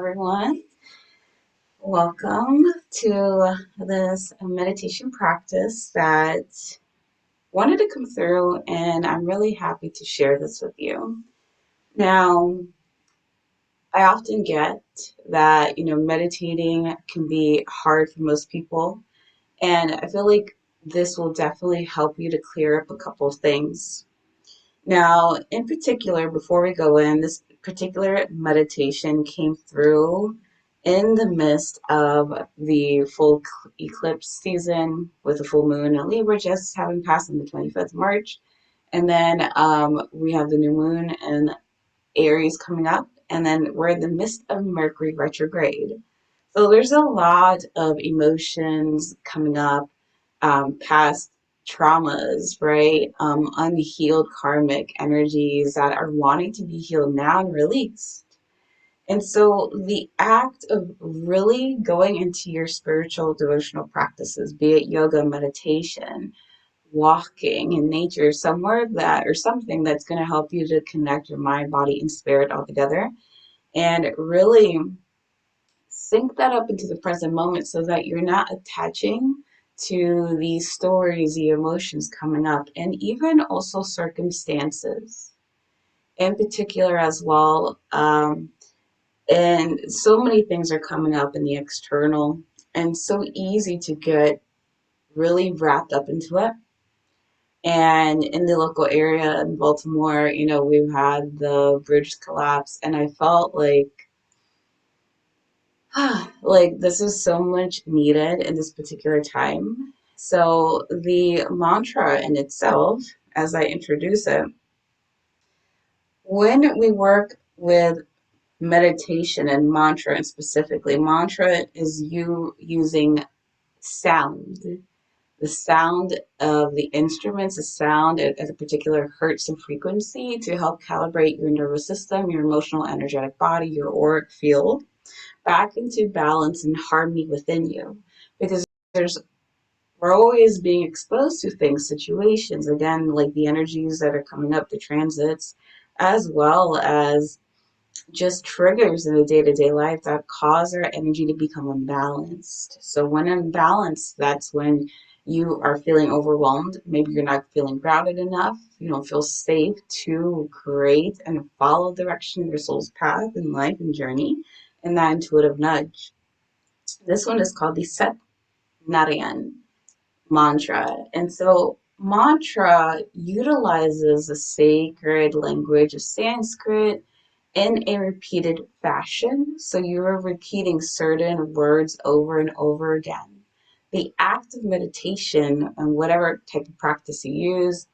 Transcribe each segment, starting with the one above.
everyone. Welcome to this meditation practice that wanted to come through, and I'm really happy to share this with you. Now, I often get that, meditating can be hard for most people, and I feel like this will definitely help you to clear up a couple of things. Now, in particular, before we go in, this particular meditation came through in the midst of the full eclipse season with the full moon in Libra just having passed on the 25th of March. And then we have the new moon in Aries coming up. And then we're in the midst of Mercury retrograde. So there's a lot of emotions coming up, past traumas, right? Unhealed karmic energies that are wanting to be healed now and released. And so the act of really going into your spiritual devotional practices, be it yoga, meditation, walking in nature, somewhere that or something that's going to help you to connect your mind, body, and spirit all together and really sync that up into the present moment so that you're not attaching to these stories, the emotions coming up, and even also circumstances in particular as well. And so many things are coming up in the external, and so easy to get really wrapped up into it. And in the local area in Baltimore, we've had the bridge collapse, and I felt like this is so much needed in this particular time. So the mantra in itself, as I introduce it, when we work with meditation and mantra, and specifically mantra is you using sound, the sound of the instruments, the sound at a particular hertz and frequency to help calibrate your nervous system, your emotional energetic body, your auric field back into balance and harmony within you, because there's we're always being exposed to things, situations, again, like the energies that are coming up, the transits, as well as just triggers in the day-to-day life that cause our energy to become unbalanced. So when unbalanced, that's when you are feeling overwhelmed. Maybe you're not feeling grounded enough. You don't feel safe to create and follow the direction of your soul's path in life and journey and that intuitive nudge. This one is called the Set Narayan mantra. And so mantra utilizes the sacred language of Sanskrit in a repeated fashion. So you're repeating certain words over and over again. The act of meditation and whatever type of practice you use,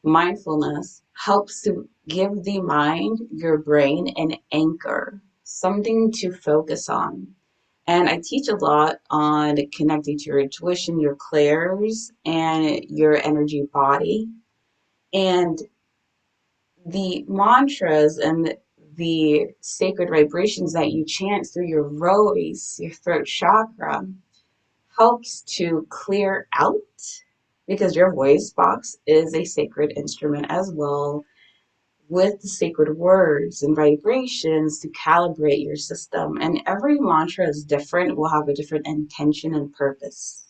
mindfulness, helps to give the mind, your brain, an anchor, something to focus on. And I teach a lot on connecting to your intuition, your clairs, and your energy body. And the mantras and the sacred vibrations that you chant through your voice, your throat chakra, helps to clear out because your voice box is a sacred instrument as well with the sacred words and vibrations to calibrate your system. And every mantra is different, will have a different intention and purpose.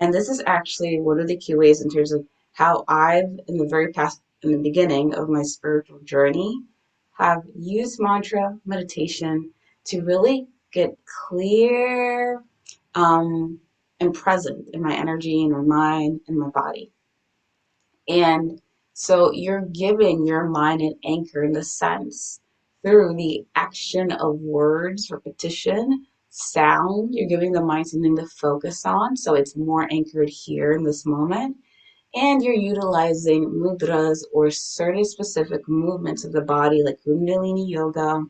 And this is actually one of the key ways in terms of how I've, in the very past, in the beginning of my spiritual journey, have used mantra meditation to really get clear and present in my energy, in my mind, in my body. And so you're giving your mind an anchor in the sense through the action of words, repetition, sound. You're giving the mind something to focus on so it's more anchored here in this moment. And you're utilizing mudras or certain specific movements of the body like Kundalini yoga,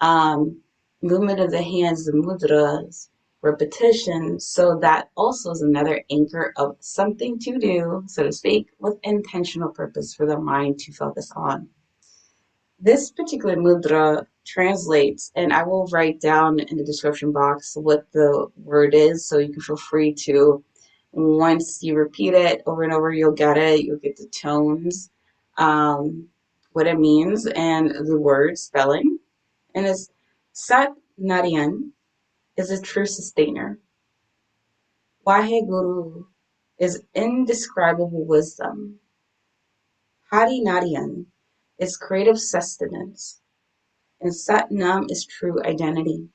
um, movement of the hands, the mudras, repetition. So that also is another anchor of something to do, so to speak, with intentional purpose for the mind to focus on. This particular mudra translates, and I will write down in the description box what the word is, so you can feel free to, once you repeat it over and over, you'll get it, you'll get the tones, what it means, and the word spelling. And it's Sat Narayan is a true sustainer. Wahe Guru is indescribable wisdom. Hari Narayan is creative sustenance. And Sat Nam is true identity.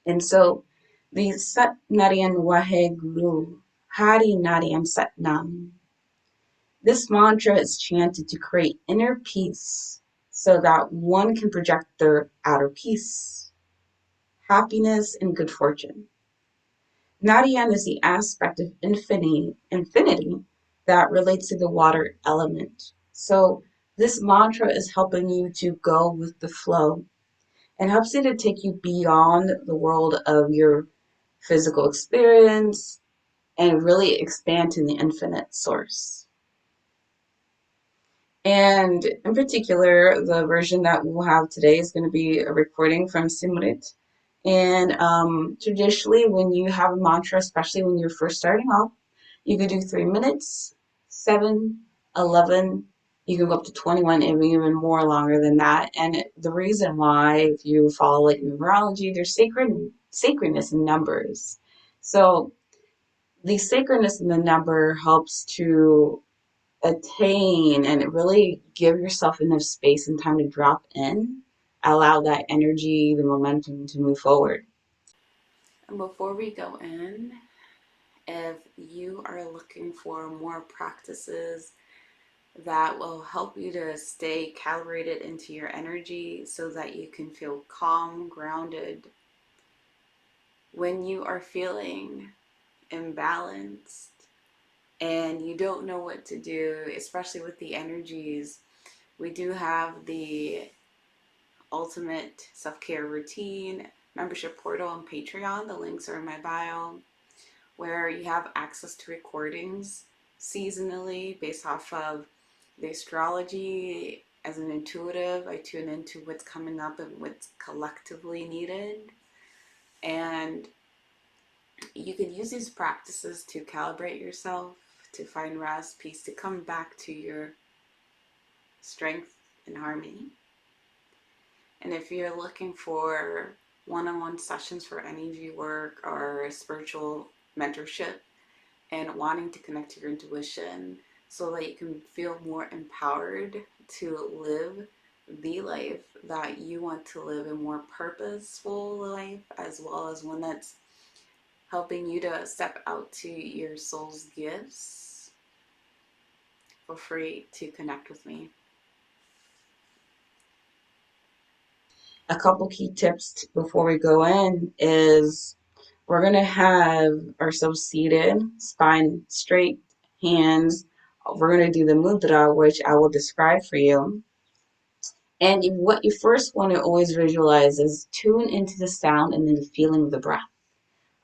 And so the Sat Narayan Wahe Guru, Hari Narayan Sat Nam. This mantra is chanted to create inner peace so that one can project their outer peace, happiness, and good fortune. Narayan is the aspect of infinity that relates to the water element. So this mantra is helping you to go with the flow and helps you to take you beyond the world of your physical experience and really expand to the infinite source. And in particular, the version that we'll have today is going to be a recording from Simrit. And traditionally, when you have a mantra, especially when you're first starting off, you could do 3 minutes, 7, 11. You can go up to 21, and even more longer than that. And the reason why, if you follow like numerology, there's sacredness in numbers. So the sacredness in the number helps to attain and really give yourself enough space and time to drop in, allow that energy, the momentum to move forward. And before we go in, if you are looking for more practices that will help you to stay calibrated into your energy so that you can feel calm, grounded when you are feeling imbalanced and you don't know what to do, especially with the energies, we do have the ultimate self-care routine membership portal on Patreon. The links are in my bio, where you have access to recordings seasonally based off of the astrology. As an intuitive, I tune into what's coming up and what's collectively needed. And you can use these practices to calibrate yourself, to find rest, peace, to come back to your strength and harmony. And if you're looking for one-on-one sessions for energy work or spiritual mentorship and wanting to connect to your intuition so that you can feel more empowered to live the life that you want to live, a more purposeful life, as well as one that's helping you to step out to your soul's gifts, feel free to connect with me. A couple key tips before we go in is we're going to have ourselves seated, spine straight, hands. We're going to do the mudra, which I will describe for you. And what you first want to always visualize is tune into the sound and then the feeling of the breath.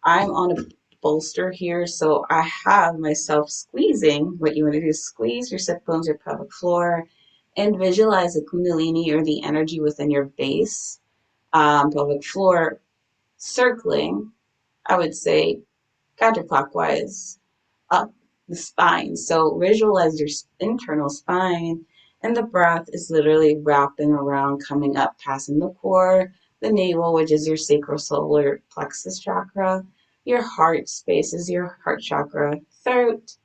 I'm on a bolster here, so I have myself squeezing. What you want to do is squeeze your sit bones, your pelvic floor, and visualize the kundalini or the energy within your base, pelvic floor, circling, I would say, counterclockwise up the spine. So visualize your internal spine, and the breath is literally wrapping around, coming up, passing the core, the navel, which is your sacrosolar plexus chakra, your heart space is your heart chakra, throat,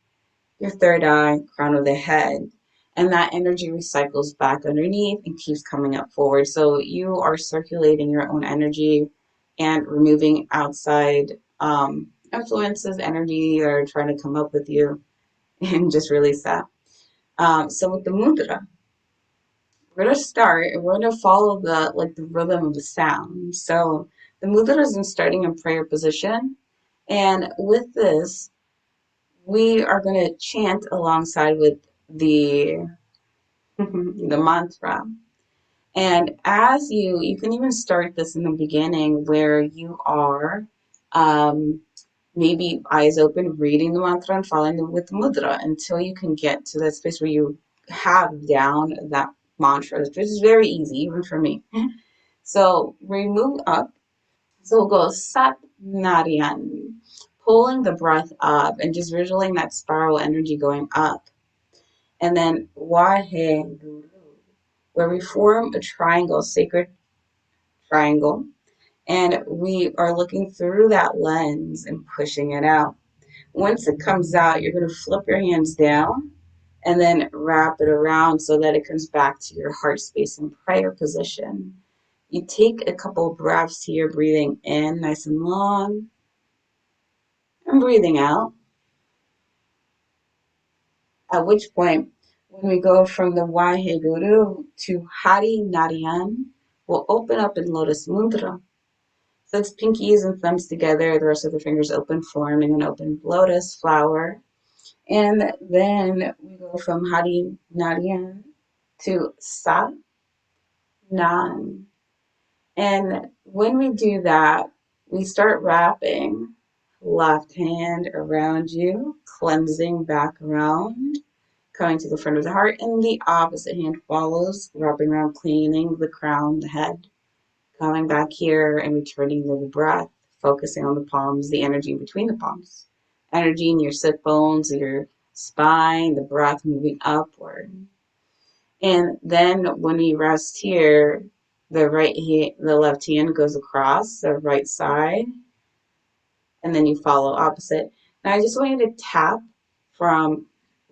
your third eye, crown of the head. And that energy recycles back underneath and keeps coming up forward. So you are circulating your own energy and removing outside influences, energy that are trying to come up with you, and just release that. So with the mudra, we're gonna start and we're gonna follow the rhythm of the sound. So the mudra is in starting in prayer position, and with this, we are gonna chant alongside with the the mantra. And as you can even start this in the beginning where you are um, maybe eyes open, reading the mantra and following it with the mudra until you can get to that space where you have down that mantra, which is very easy, even for me. So we move up. So we'll go Sat Narayan, pulling the breath up and just visualizing that spiral energy going up. And then Wahe Guru, where we form a triangle, sacred triangle. And we are looking through that lens and pushing it out. Once it comes out, you're going to flip your hands down and then wrap it around so that it comes back to your heart space and prayer position. You take a couple of breaths here, breathing in nice and long, and breathing out. At which point, when we go from the Wahe Guru to Hari Narayan, we'll open up in Lotus Mudra. So it's pinkies and thumbs together, the rest of the fingers open, forming an open lotus flower. And then we go from Hari Narayan to Sa Nan. And when we do that, we start wrapping left hand around you, cleansing back around, coming to the front of the heart, and the opposite hand follows, wrapping around, cleaning the crown, the head, coming back here and returning to the breath, focusing on the palms, the energy between the palms, energy in your sit bones, your spine, the breath moving upward. And then when we rest here, the left hand goes across the right side, and then you follow opposite. Now I just want you to tap from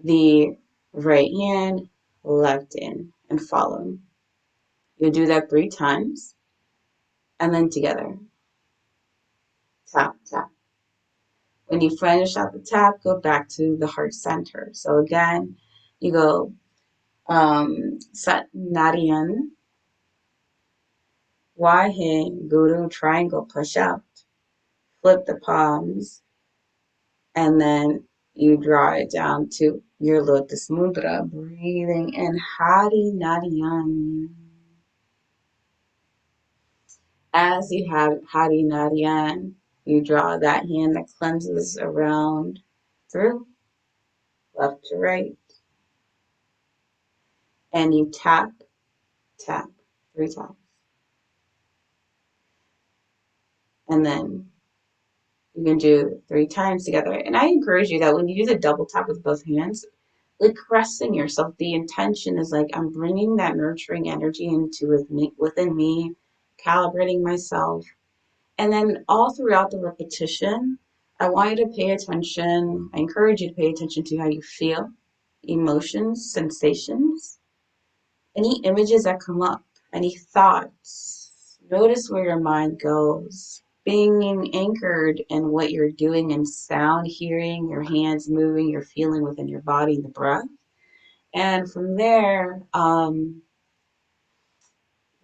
the right hand, left in, and follow. You do that 3 times, and then together. Tap, tap. When you finish out the tap, go back to the heart center. So again, you go Sat Narayan, Wahe Guru, triangle push out, flip the palms, and then you draw it down to your lotus mudra, breathing in Hari Narayan. As you have Hari Narayan, you draw that hand that cleanses around through, left to right, and you tap, tap 3 times. And then you can do 3 times together. And I encourage you that when you do the double tap with both hands, like caressing yourself, the intention is like I'm bringing that nurturing energy within me, calibrating myself. And then all throughout the repetition, I want you to pay attention. I encourage you to pay attention to how you feel, emotions, sensations, any images that come up, any thoughts. Notice where your mind goes. Being anchored in what you're doing in sound, hearing, your hands moving, your feeling within your body, the breath. And from there,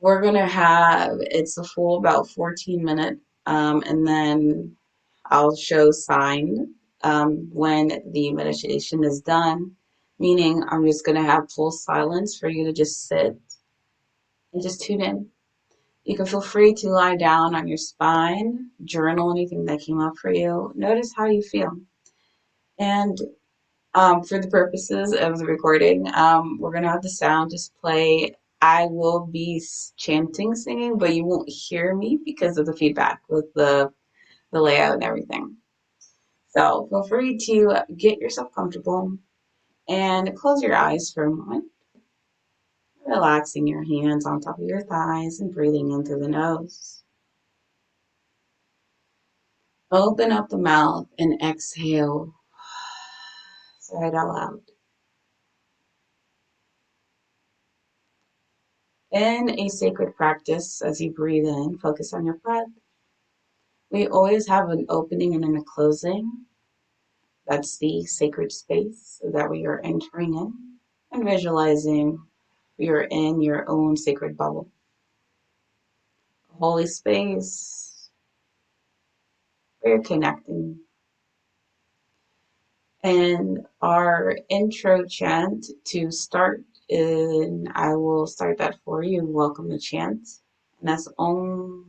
we're going to have, it's a full about 14 minute, and then I'll show sign when the meditation is done, meaning I'm just going to have full silence for you to just sit and just tune in. You can feel free to lie down on your spine, journal anything that came up for you. Notice how you feel. And for the purposes of the recording, we're going to have the sound just play. I will be chanting, singing, but you won't hear me because of the feedback with the layout and everything. So feel free to get yourself comfortable and close your eyes for a moment, relaxing your hands on top of your thighs and breathing in through the nose. Open up the mouth and exhale. Say it out loud. In a sacred practice, as you breathe in, focus on your breath. We always have an opening and then a closing. That's the sacred space that we are entering in and visualizing you're in your own sacred bubble. A holy space where you're connecting. And our intro chant to start in, I will start that for you. Welcome to chant. And that's Om.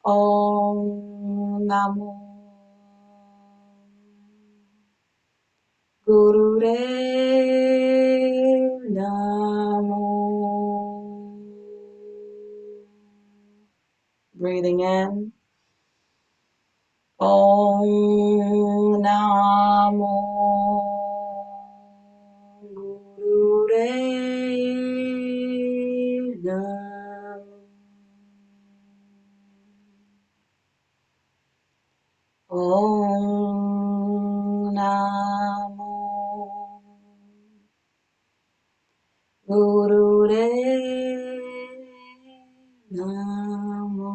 Om Namo Gurudev Namo. Breathing in. Om Namo Gurudev Namo. Om Namo Guru Namo.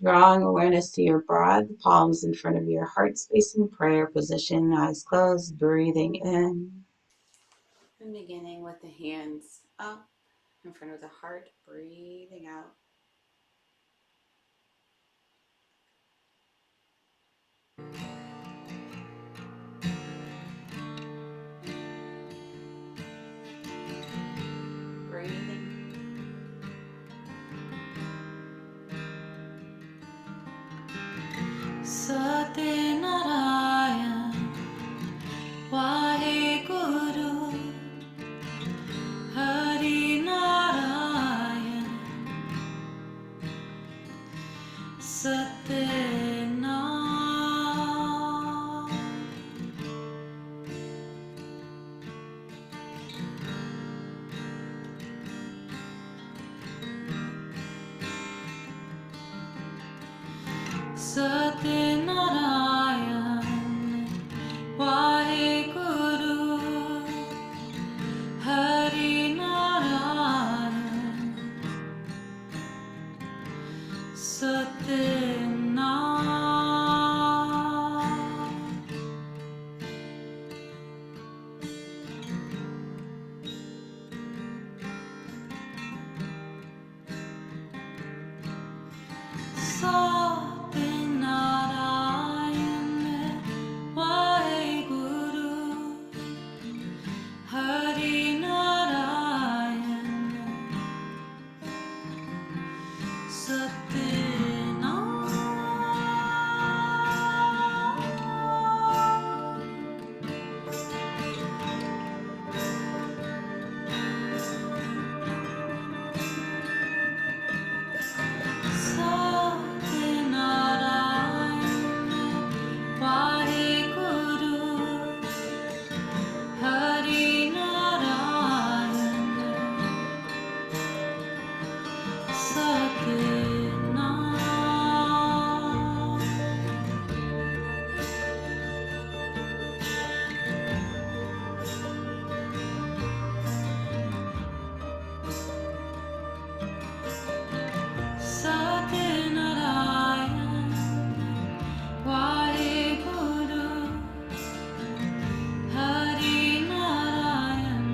Drawing awareness to your broad, the palms in front of your heart space in prayer position, eyes closed, breathing in. And beginning with the hands up in front of the heart, breathing out. Breathing. Sate Narayan, Wahe Guru, Hari Narayan, Sate Nam. Sate Narayan, Wahe Guru, Hari Narayan, Sate Nam. Sate Narayan, Wahe Guru, Hari Narayan, Sate Nam. Sate Narayan, Wahe Guru, Hari Narayan, Sate Nam. Sate Narayan, Wahe Guru, Hari Narayan,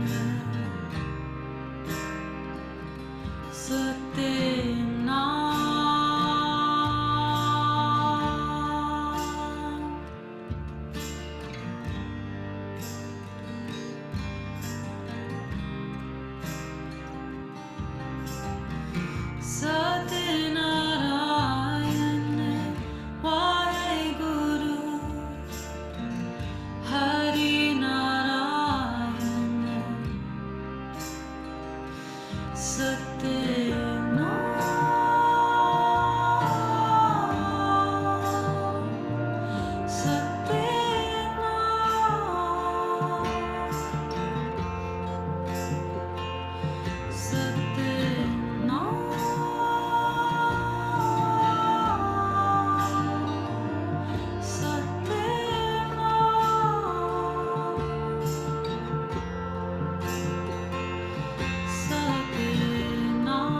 Sate Nam. Sate Narayan, Wahe Guru, Hari Narayan, Sate Nam. Sate Nam. Sate Nam. Sate Nam. Sate Nam.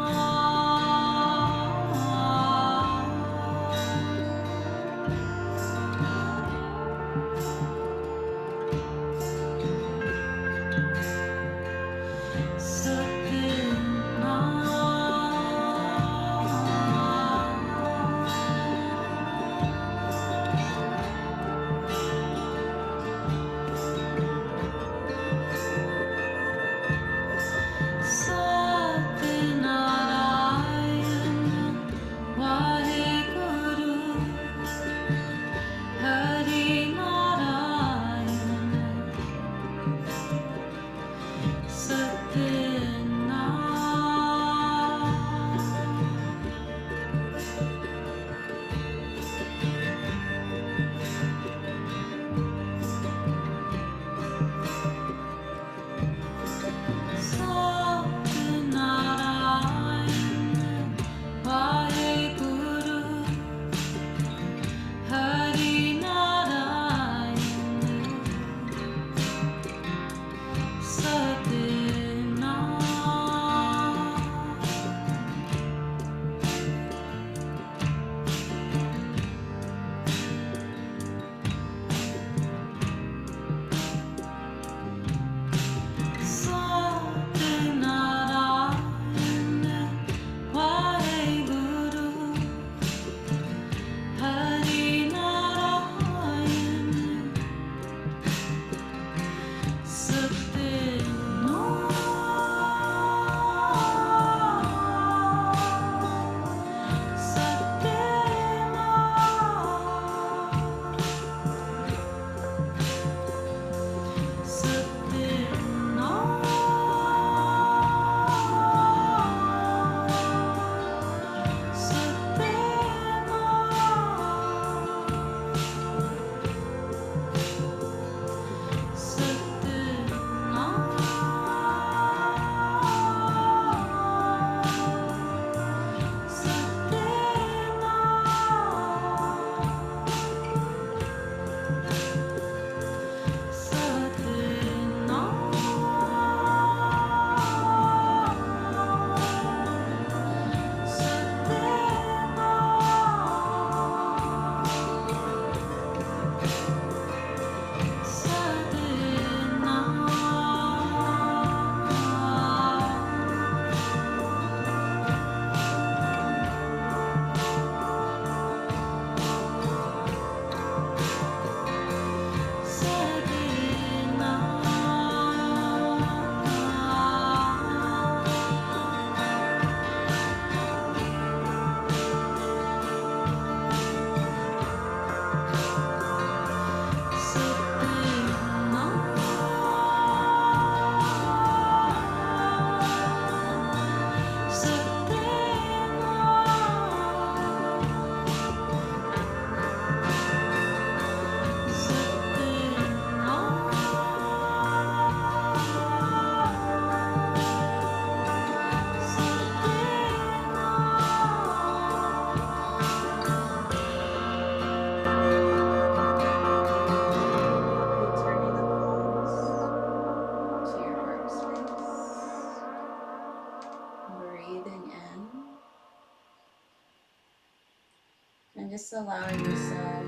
Just allowing yourself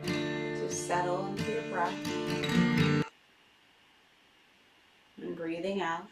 to settle into your breath and breathing out.